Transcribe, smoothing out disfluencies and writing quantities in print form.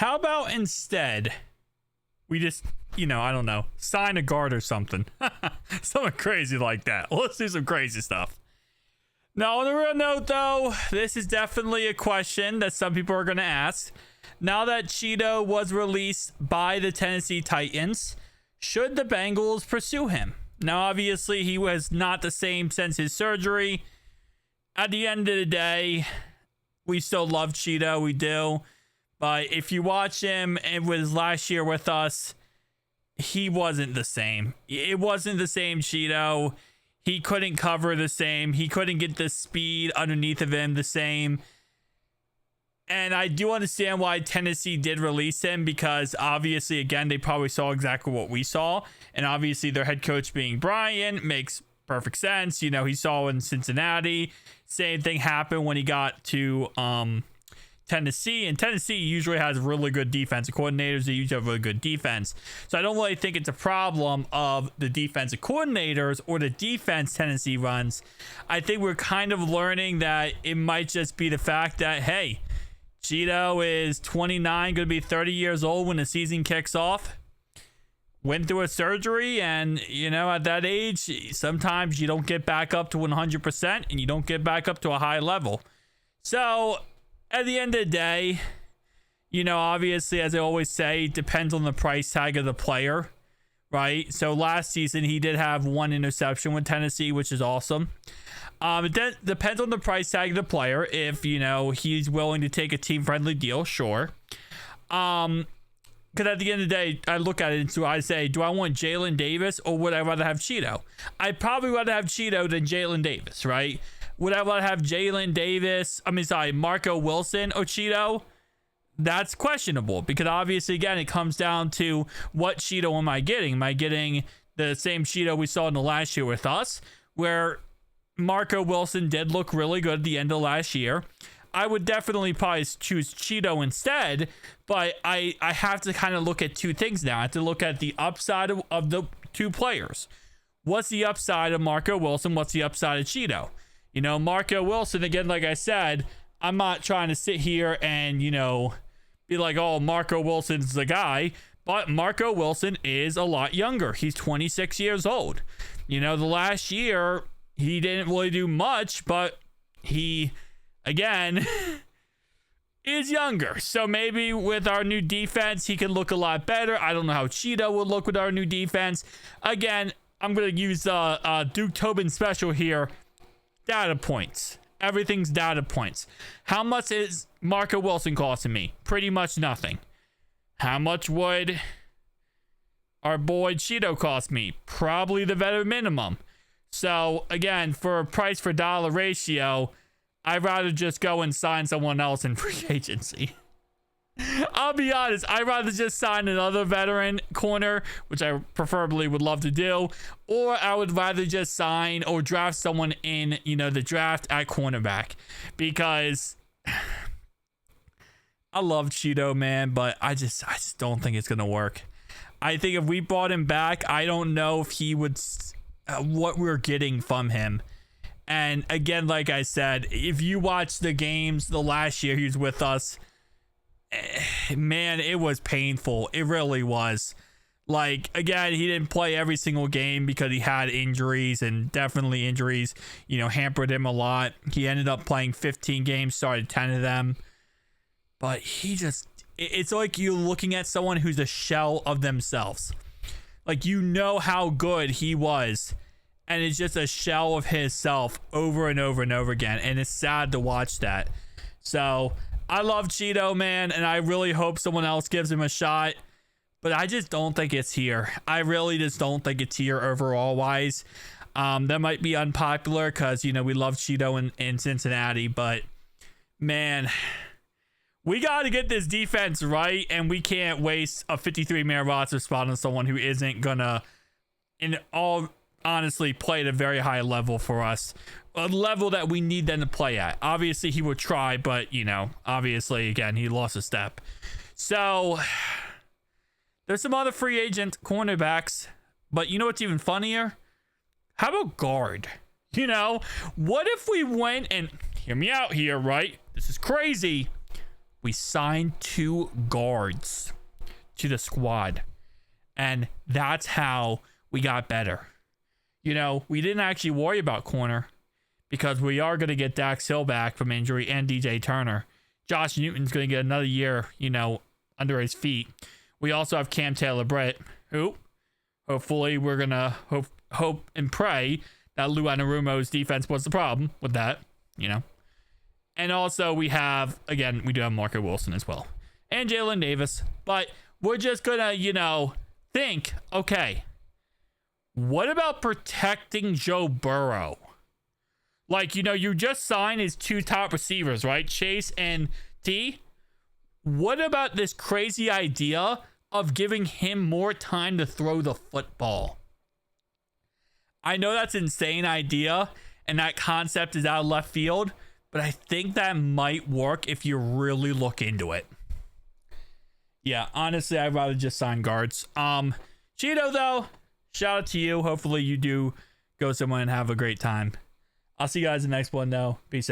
How about instead we just, I don't know, sign a guard or something. Something crazy like that. Let's do some crazy stuff. Now, on a real note, though, this is definitely a question that some people are going to ask. Now that Chido was released by the Tennessee Titans, should the Bengals pursue him? Now, obviously, he was not the same since his surgery. At the end of the day, we still love Chido, we do. But if you watch him, it was last year with us, he wasn't the same. It wasn't the same Chido. He couldn't cover the same. He couldn't get the speed underneath of him the same. And I do understand why Tennessee did release him, because obviously, again, they probably saw exactly what we saw. And obviously, their head coach being Brian makes perfect sense. He saw in Cincinnati. Same thing happened when he got to Tennessee. And Tennessee usually has really good defensive coordinators. They usually have really good defense. So I don't really think it's a problem of the defensive coordinators or the defense Tennessee runs. I think we're kind of learning that it might just be the fact that, hey, Chido is 29, going to be 30 years old when the season kicks off. Went through a surgery, and, at that age, sometimes you don't get back up to 100%, and you don't get back up to a high level. So, at the end of the day, obviously, as I always say, it depends on the price tag of the player, right? So, last season, he did have one interception with Tennessee, which is awesome. It depends on the price tag of the player. If, he's willing to take a team-friendly deal, sure. Because at the end of the day, I look at it and so I say, do I want Jalen Davis or would I rather have Chido? I'd probably rather have Chido than Jalen Davis, right? Would I rather have Marco Wilson or Chido? That's questionable, because obviously, again, it comes down to what Chido am I getting? Am I getting the same Chido we saw in the last year with us, where Marco Wilson did look really good at the end of last year? I would definitely probably choose Chido instead, but I have to kind of look at two things now. I have to look at the upside of the two players. What's the upside of Marco Wilson? What's the upside of Chido? Marco Wilson, again, like I said, I'm not trying to sit here and, be like, oh, Marco Wilson's the guy, but Marco Wilson is a lot younger. He's 26 years old. The last year, he didn't really do much, but he, again, is younger. So maybe with our new defense, he can look a lot better. I don't know how Chido will look with our new defense. Again, I'm going to use Duke Tobin special here. Data points. Everything's data points. How much is Marco Wilson costing me? Pretty much nothing. How much would our boy Chido cost me? Probably the veteran minimum. So, again, for a price for dollar ratio, I'd rather just go and sign someone else in free agency. I'll be honest, I'd rather just sign another veteran corner, which I preferably would love to do, or I would rather just sign or draft someone in, the draft at cornerback, because I love Chido, man, but I just don't think it's going to work. I think if we brought him back, I don't know if he would, what we're getting from him. And again, like I said, if you watch the games the last year he was with us, man, it was painful. It really was. Like, again, he didn't play every single game because he had injuries, and definitely injuries, hampered him a lot. He ended up playing 15 games, started 10 of them. But it's like you're looking at someone who's a shell of themselves. Like, how good he was, and it's just a shell of his self over and over and over again. And it's sad to watch that. So I love Chido, man, and I really hope someone else gives him a shot. But I just don't think it's here. I really just don't think it's here overall wise. That might be unpopular because, we love Chido in Cincinnati. But, man, we got to get this defense right, and we can't waste a 53-man roster spot on someone who isn't going to, in all honestly, play at a very high level for us. A level that we need them to play at. Obviously, he would try, but, obviously, again, he lost a step. So, there's some other free agent cornerbacks, but you know what's even funnier? How about guard? What if we went and, hear me out here, right? This is crazy. we signed 2 guards to the squad. And that's how we got better. You know, we didn't actually worry about corner because we are going to get Dax Hill back from injury and DJ Turner. Josh Newton's going to get another year, you know, under his feet. We also have Cam Taylor-Britt, who hopefully we're going to hope and pray that Lou Anarumo's defense was the problem with that, you know. And also we have, again, we do have Marco Wilson as well. And Jalen Davis. But we're just going to, you know, think, okay, what about protecting Joe Burrow? Like, you know, you just signed his 2 top receivers, right? Chase and T. What about this crazy idea of giving him more time to throw the football? I know that's an insane idea, and that concept is out of left field, but I think that might work if you really look into it. Yeah, honestly, I'd rather just sign guards. Cheeto, though, shout out to you. Hopefully you do go somewhere and have a great time. I'll see you guys in the next one, though. Peace out.